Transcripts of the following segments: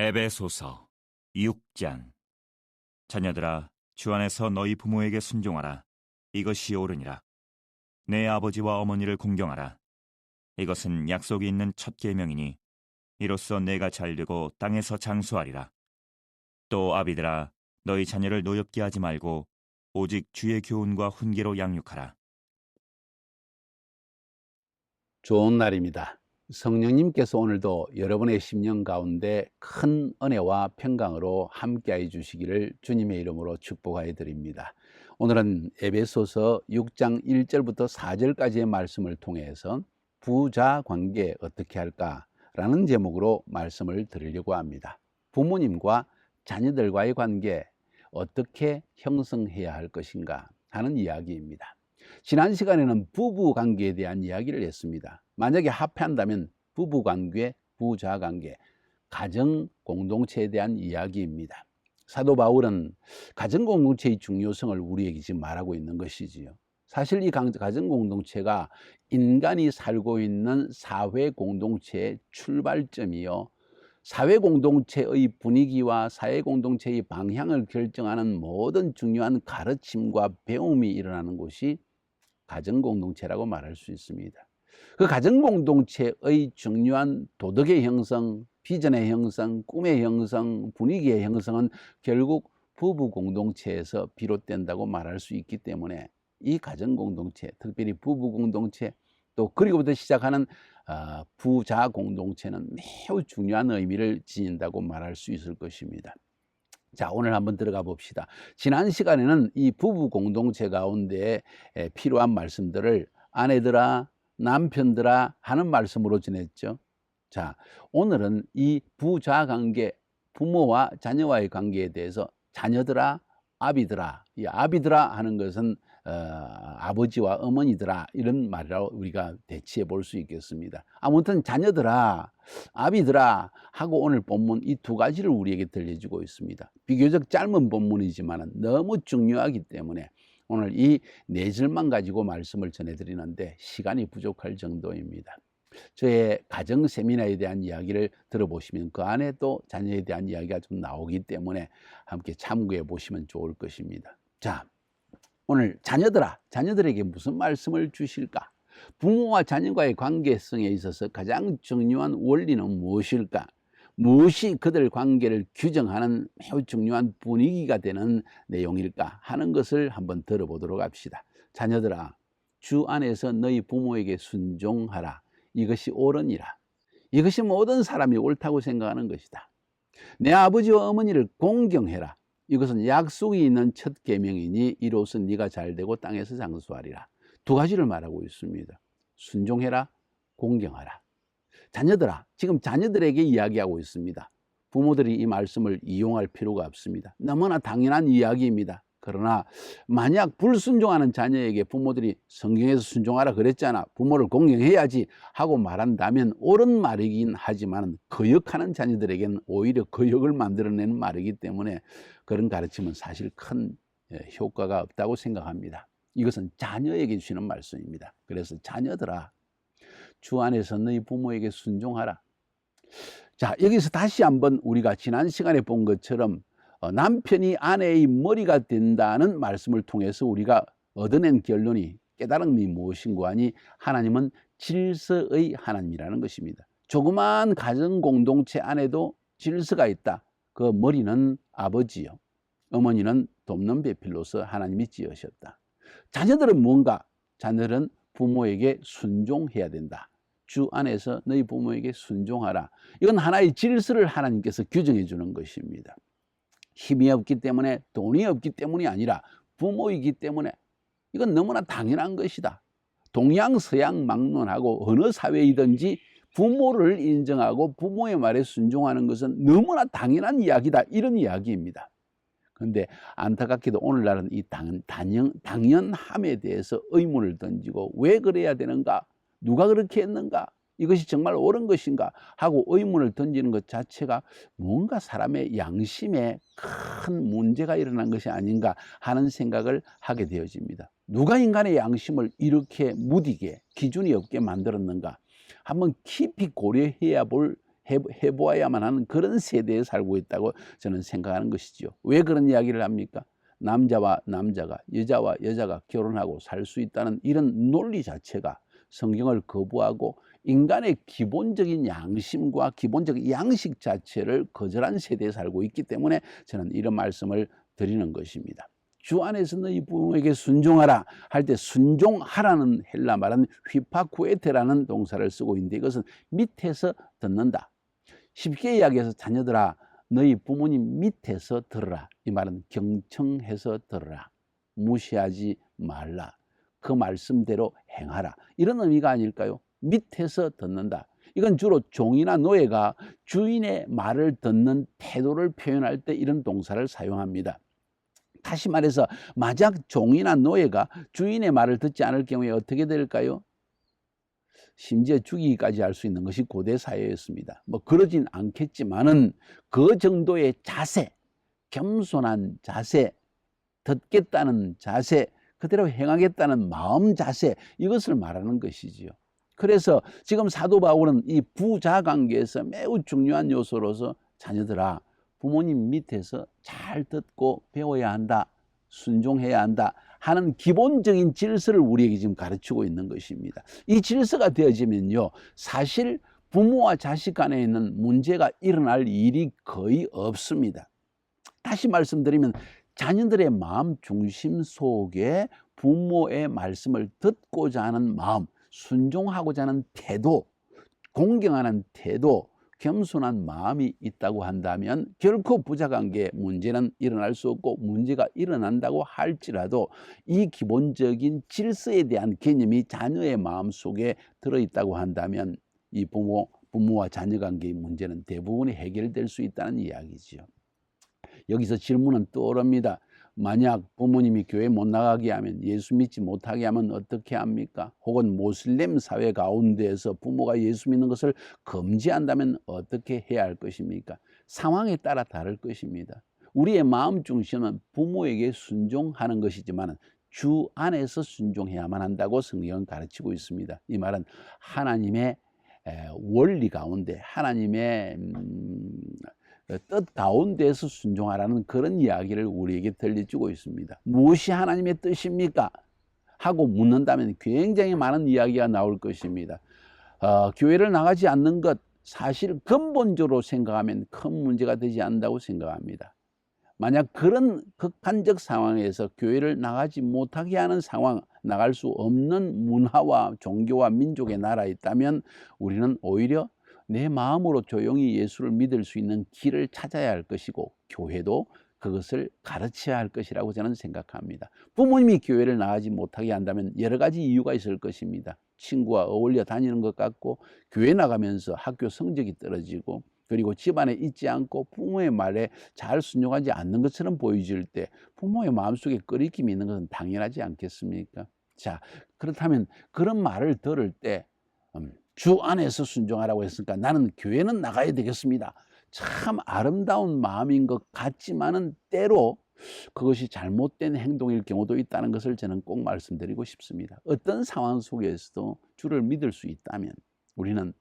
에베소서 6장. 자녀들아, 주 안에서 너희 부모에게 순종하라. 이것이 옳으니라. 내 아버지와 어머니를 공경하라. 이것은 약속이 있는 첫 계명이니 이로써 내가 잘되고 땅에서 장수하리라. 또 아비들아, 너희 자녀를 노엽게 하지 말고 오직 주의 교훈과 훈계로 양육하라. 좋은 날입니다. 성령님께서 오늘도 여러분의 심령 가운데 큰 은혜와 평강으로 함께해 주시기를 주님의 이름으로 축복하여 드립니다. 오늘은 에베소서 6장 1절부터 4절까지의 말씀을 통해서 부자 관계 어떻게 할까라는 제목으로 말씀을 드리려고 합니다. 부모님과 자녀들과의 관계 어떻게 형성해야 할 것인가 하는 이야기입니다. 지난 시간에는 부부관계에 대한 이야기를 했습니다. 만약에 합해한다면 부부관계, 부자관계, 가정공동체에 대한 이야기입니다. 사도 바울은 가정공동체의 중요성을 우리에게 지금 말하고 있는 것이지요. 사실 이 가정공동체가 인간이 살고 있는 사회공동체의 출발점이요, 사회공동체의 분위기와 사회공동체의 방향을 결정하는 모든 중요한 가르침과 배움이 일어나는 곳이 가정공동체라고 말할 수 있습니다. 그 가정공동체의 중요한 도덕의 형성, 비전의 형성, 꿈의 형성, 분위기의 형성은 결국 부부공동체에서 비롯된다고 말할 수 있기 때문에 이 가정공동체, 특별히 부부공동체, 또 그리고부터 시작하는 부자공동체는 매우 중요한 의미를 지닌다고 말할 수 있을 것입니다. 자, 오늘 한번 들어가 봅시다. 지난 시간에는 이 부부 공동체 가운데 필요한 말씀들을 아내들아, 남편들아 하는 말씀으로 전했죠. 자, 오늘은 이 부자 관계, 부모와 자녀와의 관계에 대해서 자녀들아, 아비들아, 이 아비들아 하는 것은 아버지와 어머니들아 이런 말이라고 우리가 대치해 볼 수 있겠습니다. 아무튼 자녀들아, 아비들아 하고 오늘 본문 이 두 가지를 우리에게 들려주고 있습니다. 비교적 짧은 본문이지만 너무 중요하기 때문에 오늘 이 네 줄만 가지고 말씀을 전해드리는데 시간이 부족할 정도입니다. 저의 가정 세미나에 대한 이야기를 들어보시면 그 안에 또 자녀에 대한 이야기가 좀 나오기 때문에 함께 참고해 보시면 좋을 것입니다. 자, 오늘 자녀들아, 자녀들에게 무슨 말씀을 주실까? 부모와 자녀과의 관계성에 있어서 가장 중요한 원리는 무엇일까? 무엇이 그들 관계를 규정하는 매우 중요한 분위기가 되는 내용일까 하는 것을 한번 들어보도록 합시다. 자녀들아, 주 안에서 너희 부모에게 순종하라. 이것이 옳으니라. 이것이 모든 사람이 옳다고 생각하는 것이다. 내 아버지와 어머니를 공경해라. 이것은 약속이 있는 첫 계명이니 이로써 네가 잘되고 땅에서 장수하리라. 두 가지를 말하고 있습니다. 순종해라, 공경하라. 자녀들아, 지금 자녀들에게 이야기하고 있습니다. 부모들이 이 말씀을 이용할 필요가 없습니다. 너무나 당연한 이야기입니다. 그러나 만약 불순종하는 자녀에게 부모들이 성경에서 순종하라 그랬잖아, 부모를 공경해야지 하고 말한다면 옳은 말이긴 하지만 거역하는 자녀들에게는 오히려 거역을 만들어내는 말이기 때문에 그런 가르침은 사실 큰 효과가 없다고 생각합니다. 이것은 자녀에게 주시는 말씀입니다. 그래서 자녀들아, 주 안에서 너희 부모에게 순종하라. 자, 여기서 다시 한번 우리가 지난 시간에 본 것처럼 남편이 아내의 머리가 된다는 말씀을 통해서 우리가 얻어낸 결론이, 깨달음이 무엇인가 하니 하나님은 질서의 하나님이라는 것입니다. 조그마한 가정 공동체 안에도 질서가 있다. 그 머리는 아버지요, 어머니는 돕는 배필로서 하나님이 지으셨다. 자녀들은 뭔가? 자녀들은 부모에게 순종해야 된다. 주 안에서 너희 부모에게 순종하라. 이건 하나의 질서를 하나님께서 규정해 주는 것입니다. 힘이 없기 때문에, 돈이 없기 때문이 아니라 부모이기 때문에 이건 너무나 당연한 것이다. 동양 서양 막론하고 어느 사회이든지 부모를 인정하고 부모의 말에 순종하는 것은 너무나 당연한 이야기다, 이런 이야기입니다. 그런데 안타깝게도 오늘날은 이 당연함에 대해서 의문을 던지고 왜 그래야 되는가? 누가 그렇게 했는가? 이것이 정말 옳은 것인가? 하고 의문을 던지는 것 자체가 뭔가 사람의 양심에 큰 문제가 일어난 것이 아닌가 하는 생각을 하게 되어집니다. 누가 인간의 양심을 이렇게 무디게 기준이 없게 만들었는가? 한번 깊이 고려해야 해보아야만 하는 그런 세대에 살고 있다고 저는 생각하는 것이지요. 왜 그런 이야기를 합니까? 남자와 남자가, 여자와 여자가 결혼하고 살 수 있다는 이런 논리 자체가 성경을 거부하고 인간의 기본적인 양심과 기본적인 양식 자체를 거절한 세대에 살고 있기 때문에 저는 이런 말씀을 드리는 것입니다. 주 안에서 너희 부모에게 순종하라 할 때 순종하라는 헬라 말은 휘파쿠에테라는 동사를 쓰고 있는데 이것은 밑에서 듣는다. 쉽게 이야기해서 자녀들아 너희 부모님 밑에서 들으라. 이 말은 경청해서 들으라. 무시하지 말라. 그 말씀대로 행하라. 이런 의미가 아닐까요? 밑에서 듣는다. 이건 주로 종이나 노예가 주인의 말을 듣는 태도를 표현할 때 이런 동사를 사용합니다. 다시 말해서 만약 종이나 노예가 주인의 말을 듣지 않을 경우에 어떻게 될까요? 심지어 죽이기까지 할 수 있는 것이 고대 사회였습니다. 뭐 그러진 않겠지만은 그 정도의 자세, 겸손한 자세, 듣겠다는 자세, 그대로 행하겠다는 마음 자세, 이것을 말하는 것이지요. 그래서 지금 사도 바울은 이 부자 관계에서 매우 중요한 요소로서 자녀들아 부모님 밑에서 잘 듣고 배워야 한다, 순종해야 한다 하는 기본적인 질서를 우리에게 지금 가르치고 있는 것입니다. 이 질서가 되어지면요, 사실 부모와 자식 간에 있는 문제가 일어날 일이 거의 없습니다. 다시 말씀드리면 자녀들의 마음 중심 속에 부모의 말씀을 듣고자 하는 마음, 순종하고자 하는 태도, 공경하는 태도, 겸손한 마음이 있다고 한다면 결코 부자관계 문제는 일어날 수 없고, 문제가 일어난다고 할지라도 이 기본적인 질서에 대한 개념이 자녀의 마음속에 들어있다고 한다면 이 부모와 자녀관계의 문제는 대부분이 해결될 수 있다는 이야기지요. 여기서 질문은 떠오릅니다. 만약 부모님이 교회 못 나가게 하면, 예수 믿지 못하게 하면 어떻게 합니까? 혹은 모슬렘 사회 가운데에서 부모가 예수 믿는 것을 금지한다면 어떻게 해야 할 것입니까? 상황에 따라 다를 것입니다. 우리의 마음 중심은 부모에게 순종하는 것이지만 주 안에서 순종해야만 한다고 성경은 가르치고 있습니다. 이 말은 하나님의 원리 가운데, 하나님의 뜻 가운데에서 순종하라는 그런 이야기를 우리에게 들려주고 있습니다. 무엇이 하나님의 뜻입니까? 하고 묻는다면 굉장히 많은 이야기가 나올 것입니다. 교회를 나가지 않는 것, 사실 근본적으로 생각하면 큰 문제가 되지 않는다고 생각합니다. 만약 그런 극한적 상황에서 교회를 나가지 못하게 하는 상황, 나갈 수 없는 문화와 종교와 민족의 나라에 있다면 우리는 오히려 내 마음으로 조용히 예수를 믿을 수 있는 길을 찾아야 할 것이고, 교회도 그것을 가르쳐야 할 것이라고 저는 생각합니다. 부모님이 교회를 나가지 못하게 한다면 여러 가지 이유가 있을 것입니다. 친구와 어울려 다니는 것 같고, 교회 나가면서 학교 성적이 떨어지고, 그리고 집안에 있지 않고 부모의 말에 잘 순종하지 않는 것처럼 보여질 때 부모의 마음속에 꺼리낌이 있는 것은 당연하지 않겠습니까? 자, 그렇다면 그런 말을 들을 때 주 안에서 순종하라고 했으니까 나는 교회는 나가야 되겠습니다. 참 아름다운 마음인 것 같지만은 때로 그것이 잘못된 행동일 경우도 있다는 것을 저는 꼭 말씀드리고 싶습니다. 어떤 상황 속에서도 주를 믿을 수 있다면 우리는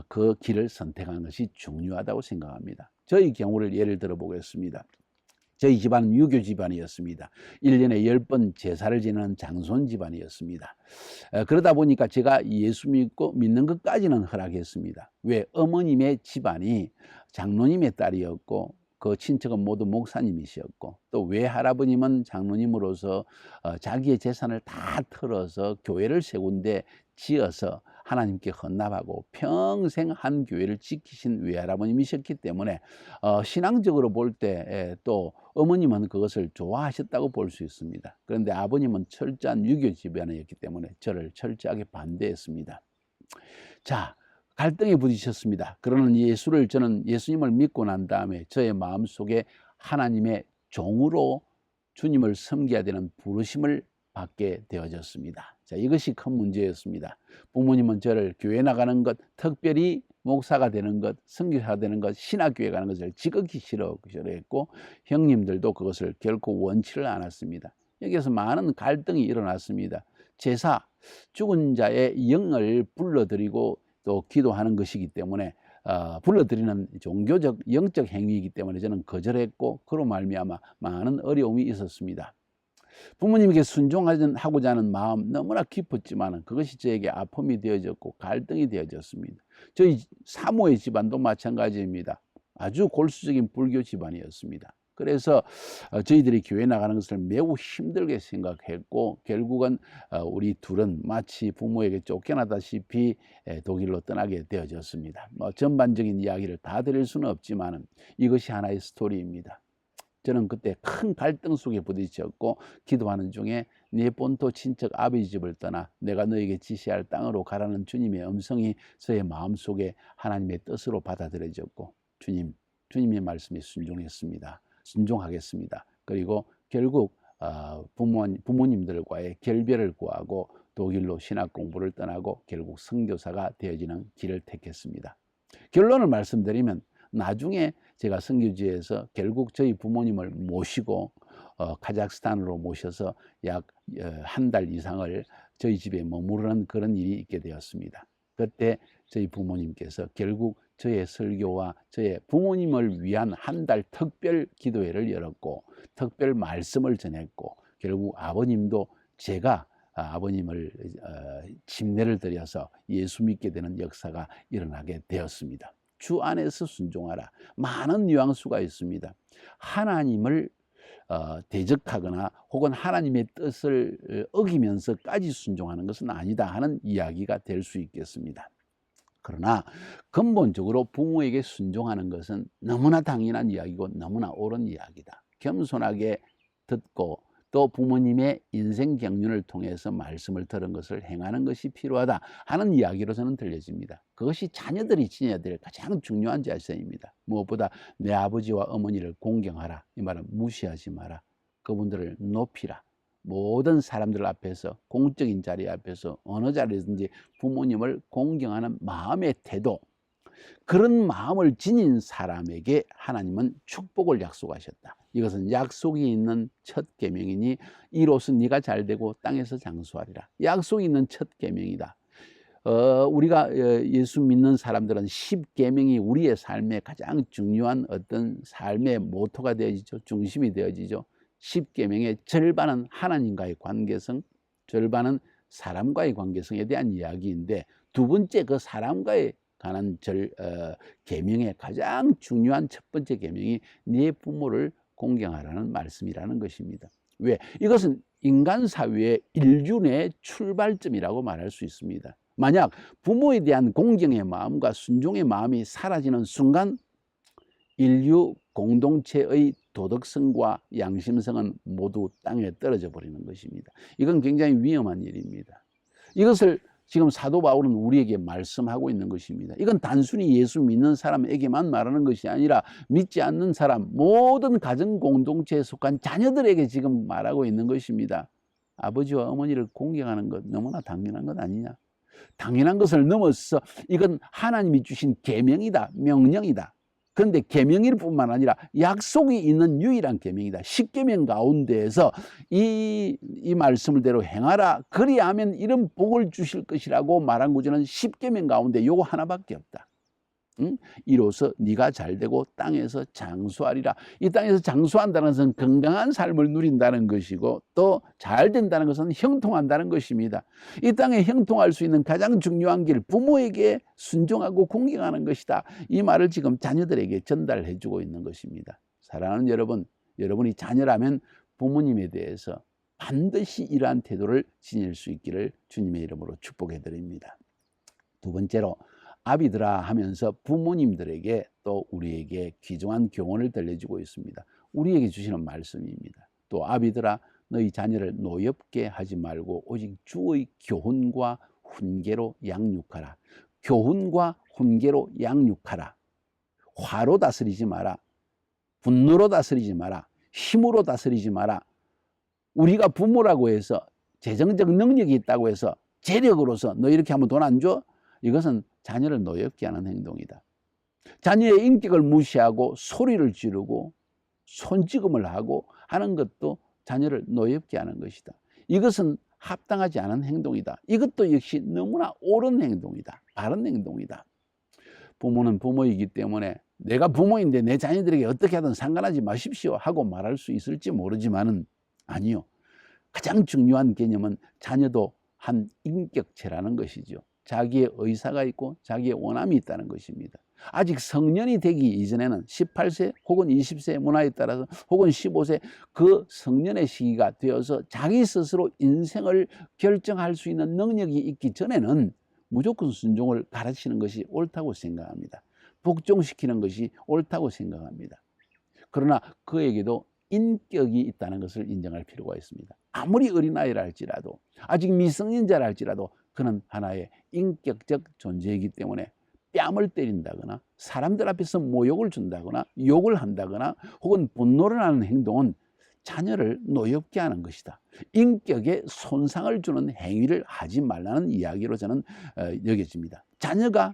그 길을 선택하는 것이 중요하다고 생각합니다. 저희 경우를 예를 들어 보겠습니다. 저희 집안은 유교 집안이었습니다. 1년에 10번 제사를 지내는 장손 집안이었습니다. 그러다 보니까 제가 예수 믿는 것까지는 허락했습니다. 왜? 어머님의 집안이 장로님의 딸이었고, 그 친척은 모두 목사님이셨고, 또 외할아버님은 장로님으로서 자기의 재산을 다 털어서 교회를 세 군데 지어서 하나님께 헌납하고 평생 한 교회를 지키신 외할아버님이셨기 때문에 신앙적으로 볼 때 또 어머님은 그것을 좋아하셨다고 볼 수 있습니다. 그런데 아버님은 철저한 유교 집안이었기 때문에 저를 철저하게 반대했습니다. 자, 갈등에 부딪혔습니다. 그러는 저는 예수님을 믿고 난 다음에 저의 마음속에 하나님의 종으로 주님을 섬겨야 되는 부르심을 받게 되어졌습니다. 자, 이것이 큰 문제였습니다. 부모님은 저를 교회 나가는 것, 특별히 목사가 되는 것, 선교사가 되는 것, 신학교에 가는 것을 지극히 싫어했고, 형님들도 그것을 결코 원치를 않았습니다. 여기에서 많은 갈등이 일어났습니다. 제사, 죽은 자의 영을 불러들이고 또 기도하는 것이기 때문에 불러들이는 종교적 영적 행위이기 때문에 저는 거절했고 그로 말미암아 많은 어려움이 있었습니다. 부모님에게 순종하고자 하는 마음 너무나 깊었지만 그것이 저에게 아픔이 되어졌고 갈등이 되어졌습니다. 저희 사모의 집안도 마찬가지입니다. 아주 골수적인 불교 집안이었습니다. 그래서 저희들이 교회 나가는 것을 매우 힘들게 생각했고 결국은 우리 둘은 마치 부모에게 쫓겨나다시피 독일로 떠나게 되어졌습니다. 전반적인 이야기를 다 드릴 수는 없지만 이것이 하나의 스토리입니다. 저는 그때 큰 갈등 속에 부딪혔고 기도하는 중에 내 본토 친척 아버지 집을 떠나 내가 너에게 지시할 땅으로 가라는 주님의 음성이 저의 마음속에 하나님의 뜻으로 받아들여졌고 주님의 말씀에 순종하겠습니다. 그리고 결국 부모님들과의 결별을 구하고 독일로 신학 공부를 떠나고 결국 선교사가 되어지는 길을 택했습니다. 결론을 말씀드리면 나중에 제가 선교지에서 결국 저희 부모님을 모시고 카자흐스탄으로 모셔서 약 한 달 이상을 저희 집에 머무르는 그런 일이 있게 되었습니다. 그때 저희 부모님께서 결국 저의 설교와 저의 부모님을 위한 한 달 특별 기도회를 열었고 특별 말씀을 전했고 결국 아버님도 제가 아버님을 침례를 드려서 예수 믿게 되는 역사가 일어나게 되었습니다. 주 안에서 순종하라. 많은 뉘앙스가 있습니다. 하나님을 대적하거나 혹은 하나님의 뜻을 어기면서까지 순종하는 것은 아니다 하는 이야기가 될 수 있겠습니다. 그러나 근본적으로 부모에게 순종하는 것은 너무나 당연한 이야기고 너무나 옳은 이야기다. 겸손하게 듣고 또 부모님의 인생 경륜을 통해서 말씀을 들은 것을 행하는 것이 필요하다 하는 이야기로 저는 들려집니다. 그것이 자녀들이 지녀야 될 가장 중요한 자세입니다. 무엇보다 내 아버지와 어머니를 공경하라. 이 말은 무시하지 마라. 그분들을 높이라. 모든 사람들 앞에서 공적인 자리 앞에서 어느 자리든지 부모님을 공경하는 마음의 태도, 그런 마음을 지닌 사람에게 하나님은 축복을 약속하셨다. 이것은 약속이 있는 첫 계명이니 이로써 네가 잘되고 땅에서 장수하리라. 약속이 있는 첫 계명이다. 우리가 예수 믿는 사람들은 10계명이 우리의 삶의 가장 중요한 어떤 삶의 모토가 되어지죠. 중심이 되어지죠. 10계명의 절반은 하나님과의 관계성, 절반은 사람과의 관계성에 대한 이야기인데 두 번째 그 사람과의 관한 계명의 가장 중요한 첫 번째 계명이 네 부모를 공경하라는 말씀이라는 것입니다. 왜? 이것은 인간 사회의 인륜의 출발점이라고 말할 수 있습니다. 만약 부모에 대한 공경의 마음과 순종의 마음이 사라지는 순간 인류 공동체의 도덕성과 양심성은 모두 땅에 떨어져 버리는 것입니다. 이건 굉장히 위험한 일입니다. 이것을 지금 사도 바울은 우리에게 말씀하고 있는 것입니다. 이건 단순히 예수 믿는 사람에게만 말하는 것이 아니라 믿지 않는 사람, 모든 가정 공동체에 속한 자녀들에게 지금 말하고 있는 것입니다. 아버지와 어머니를 공경하는 것 너무나 당연한 것 아니냐? 당연한 것을 넘어서 이건 하나님이 주신 계명이다, 명령이다. 그런데 계명일 뿐만 아니라 약속이 있는 유일한 계명이다. 10계명 가운데에서 이 말씀대로 행하라. 그리하면 이런 복을 주실 것이라고 말한 구절은 10계명 가운데 요거 하나밖에 없다. 이로써 네가 잘되고 땅에서 장수하리라. 이 땅에서 장수한다는 것은 건강한 삶을 누린다는 것이고 또 잘된다는 것은 형통한다는 것입니다. 이 땅에 형통할 수 있는 가장 중요한 길, 부모에게 순종하고 공경하는 것이다. 이 말을 지금 자녀들에게 전달해 주고 있는 것입니다. 사랑하는 여러분, 여러분이 자녀라면 부모님에 대해서 반드시 이러한 태도를 지닐 수 있기를 주님의 이름으로 축복해 드립니다. 두 번째로 아비들아 하면서 부모님들에게 또 우리에게 귀중한 교훈을 들려주고 있습니다. 우리에게 주시는 말씀입니다. 또 아비들아 너희 자녀를 노엽게 하지 말고 오직 주의 교훈과 훈계로 양육하라. 교훈과 훈계로 양육하라. 화로 다스리지 마라. 분노로 다스리지 마라. 힘으로 다스리지 마라. 우리가 부모라고 해서 재정적 능력이 있다고 해서 재력으로서 너 이렇게 하면 돈 안 줘? 이것은 자녀를 노엽게 하는 행동이다. 자녀의 인격을 무시하고 소리를 지르고 손찌검을 하고 하는 것도 자녀를 노엽게 하는 것이다. 이것은 합당하지 않은 행동이다. 이것도 역시 너무나 옳은 행동이다. 바른 행동이다. 부모는 부모이기 때문에 내가 부모인데 내 자녀들에게 어떻게 하든 상관하지 마십시오 하고 말할 수 있을지 모르지만은 아니요. 가장 중요한 개념은 자녀도 한 인격체라는 것이죠. 자기의 의사가 있고 자기의 원함이 있다는 것입니다. 아직 성년이 되기 이전에는 18세 혹은 20세 문화에 따라서 혹은 15세 그 성년의 시기가 되어서 자기 스스로 인생을 결정할 수 있는 능력이 있기 전에는 무조건 순종을 가르치는 것이 옳다고 생각합니다. 복종시키는 것이 옳다고 생각합니다. 그러나 그에게도 인격이 있다는 것을 인정할 필요가 있습니다. 아무리 어린아이라 할지라도 아직 미성년자라 할지라도 그는 하나의 인격적 존재이기 때문에 뺨을 때린다거나 사람들 앞에서 모욕을 준다거나 욕을 한다거나 혹은 분노를 하는 행동은 자녀를 노엽게 하는 것이다. 인격에 손상을 주는 행위를 하지 말라는 이야기로 저는 여겨집니다. 자녀가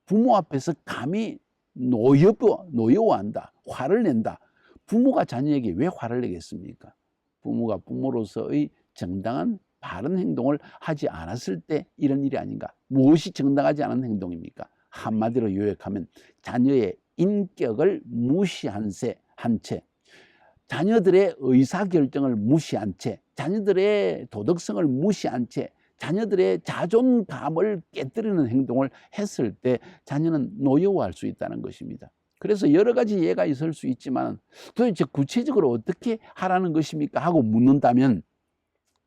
부모 앞에서 감히 노여워한다, 화를 낸다. 부모가 자녀에게 왜 화를 내겠습니까? 부모가 부모로서의 정당한 바른 행동을 하지 않았을 때 이런 일이 아닌가? 무엇이 정당하지 않은 행동입니까? 한마디로 요약하면 자녀의 인격을 무시한 채, 자녀들의 의사결정을 무시한 채, 자녀들의 도덕성을 무시한 채, 자녀들의 자존감을 깨뜨리는 행동을 했을 때 자녀는 노여워할 수 있다는 것입니다. 그래서 여러 가지 예가 있을 수 있지만 도대체 구체적으로 어떻게 하라는 것입니까? 하고 묻는다면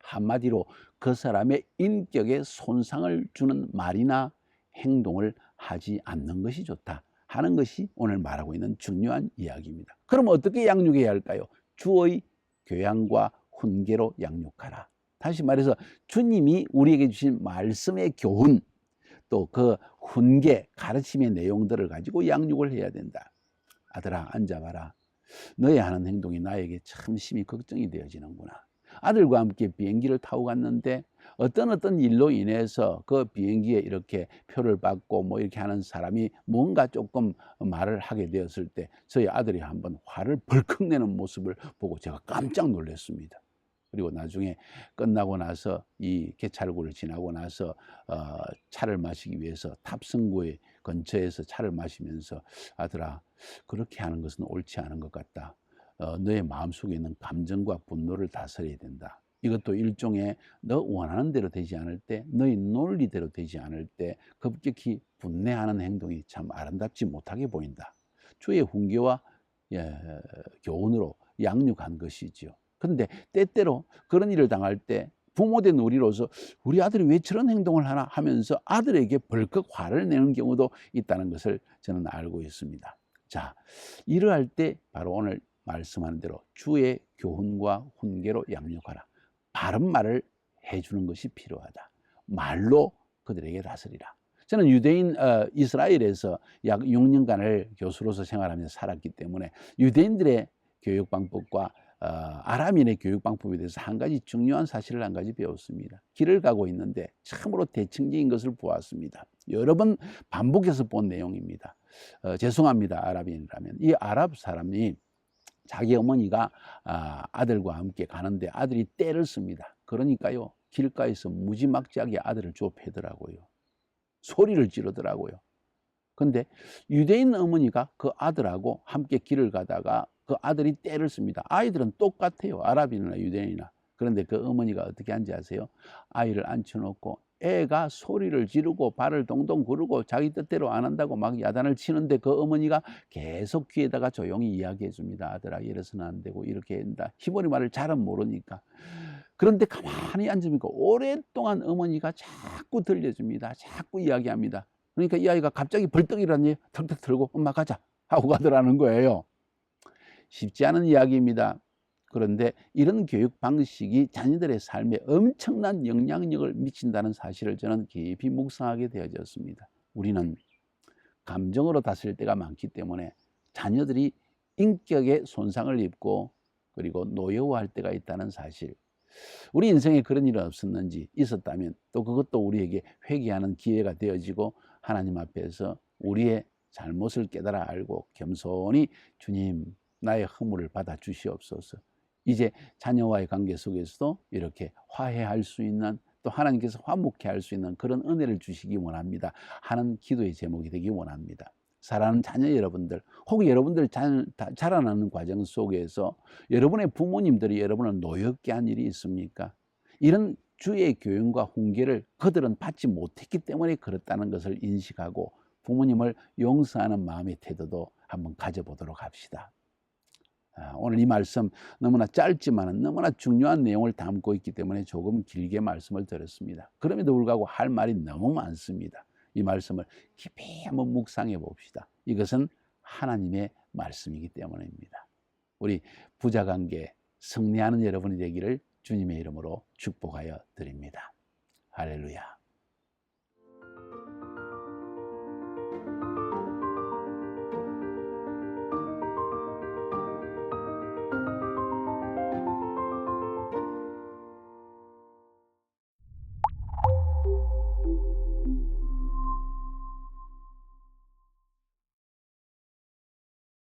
한마디로 그 사람의 인격에 손상을 주는 말이나 행동을 하지 않는 것이 좋다 하는 것이 오늘 말하고 있는 중요한 이야기입니다. 그럼 어떻게 양육해야 할까요? 주의 교양과 훈계로 양육하라. 다시 말해서 주님이 우리에게 주신 말씀의 교훈 또 그 훈계 가르침의 내용들을 가지고 양육을 해야 된다. 아들아 앉아봐라. 너의 하는 행동이 나에게 참 심히 걱정이 되어지는구나. 아들과 함께 비행기를 타고 갔는데 어떤 일로 인해서 그 비행기에 이렇게 표를 받고 뭐 이렇게 하는 사람이 뭔가 조금 말을 하게 되었을 때 저희 아들이 한번 화를 벌컥 내는 모습을 보고 제가 깜짝 놀랐습니다. 그리고 나중에 끝나고 나서 이 개찰구를 지나고 나서 차를 마시기 위해서 탑승구의 근처에서 차를 마시면서 아들아 그렇게 하는 것은 옳지 않은 것 같다. 너의 마음속에 있는 감정과 분노를 다스려야 된다. 이것도 일종의 너 원하는 대로 되지 않을 때 너의 논리대로 되지 않을 때 급격히 분내하는 행동이 참 아름답지 못하게 보인다. 주의 훈계와 교훈으로 양육한 것이지요. 그런데 때때로 그런 일을 당할 때 부모된 우리로서 우리 아들이 왜 저런 행동을 하나 하면서 아들에게 벌컥 화를 내는 경우도 있다는 것을 저는 알고 있습니다. 자, 이러할 때 바로 오늘 말씀하는 대로 주의 교훈과 훈계로 양육하라. 바른 말을 해주는 것이 필요하다. 말로 그들에게 다스리라. 저는 유대인 이스라엘에서 약 6년간을 교수로서 생활하면서 살았기 때문에 유대인들의 교육 방법과 아람인의 교육 방법에 대해서 한 가지 중요한 사실을 한 가지 배웠습니다. 길을 가고 있는데 참으로 대칭적인 것을 보았습니다. 여러 번 반복해서 본 내용입니다. 죄송합니다. 아랍인이라면. 이 아랍 사람이 자기 어머니가 아들과 함께 가는데 아들이 떼를 씁니다. 그러니까요 길가에서 무지막지하게 아들을 좁히더라고요. 소리를 지르더라고요. 그런데 유대인 어머니가 그 아들하고 함께 길을 가다가 그 아들이 떼를 씁니다. 아이들은 똑같아요. 아랍인이나 유대인이나. 그런데 그 어머니가 어떻게 하는지 아세요? 아이를 앉혀놓고 애가 소리를 지르고 발을 동동 구르고 자기 뜻대로 안 한다고 막 야단을 치는데 그 어머니가 계속 귀에다가 조용히 이야기해 줍니다. 아들아 이래서는 안 되고 이렇게 한다. 히브리 말을 잘은 모르니까. 그런데 가만히 앉으니까 오랫동안 어머니가 자꾸 들려줍니다. 자꾸 이야기합니다. 그러니까 이 아이가 갑자기 벌떡 일어나니 턱턱 들고 엄마 가자 하고 가더라는 거예요. 쉽지 않은 이야기입니다. 그런데 이런 교육 방식이 자녀들의 삶에 엄청난 영향력을 미친다는 사실을 저는 깊이 묵상하게 되어졌습니다. 우리는 감정으로 다스릴 때가 많기 때문에 자녀들이 인격에 손상을 입고 그리고 노여워할 때가 있다는 사실, 우리 인생에 그런 일은 없었는지, 있었다면 또 그것도 우리에게 회개하는 기회가 되어지고 하나님 앞에서 우리의 잘못을 깨달아 알고 겸손히 주님 나의 허물을 받아 주시옵소서. 이제 자녀와의 관계 속에서도 이렇게 화해할 수 있는, 또 하나님께서 화목해 할 수 있는 그런 은혜를 주시기 원합니다 하는 기도의 제목이 되기 원합니다. 사랑하는 자녀 여러분들, 혹은 여러분들 자라나는 과정 속에서 여러분의 부모님들이 여러분을 노엽게 한 일이 있습니까? 이런 주의 교훈과 훈계를 그들은 받지 못했기 때문에 그렇다는 것을 인식하고 부모님을 용서하는 마음의 태도도 한번 가져보도록 합시다. 오늘 이 말씀 너무나 짧지만 너무나 중요한 내용을 담고 있기 때문에 조금 길게 말씀을 드렸습니다. 그럼에도 불구하고 할 말이 너무 많습니다. 이 말씀을 깊이 한번 묵상해 봅시다. 이것은 하나님의 말씀이기 때문입니다. 우리 부자관계 승리하는 여러분이 되기를 주님의 이름으로 축복하여 드립니다. 할렐루야.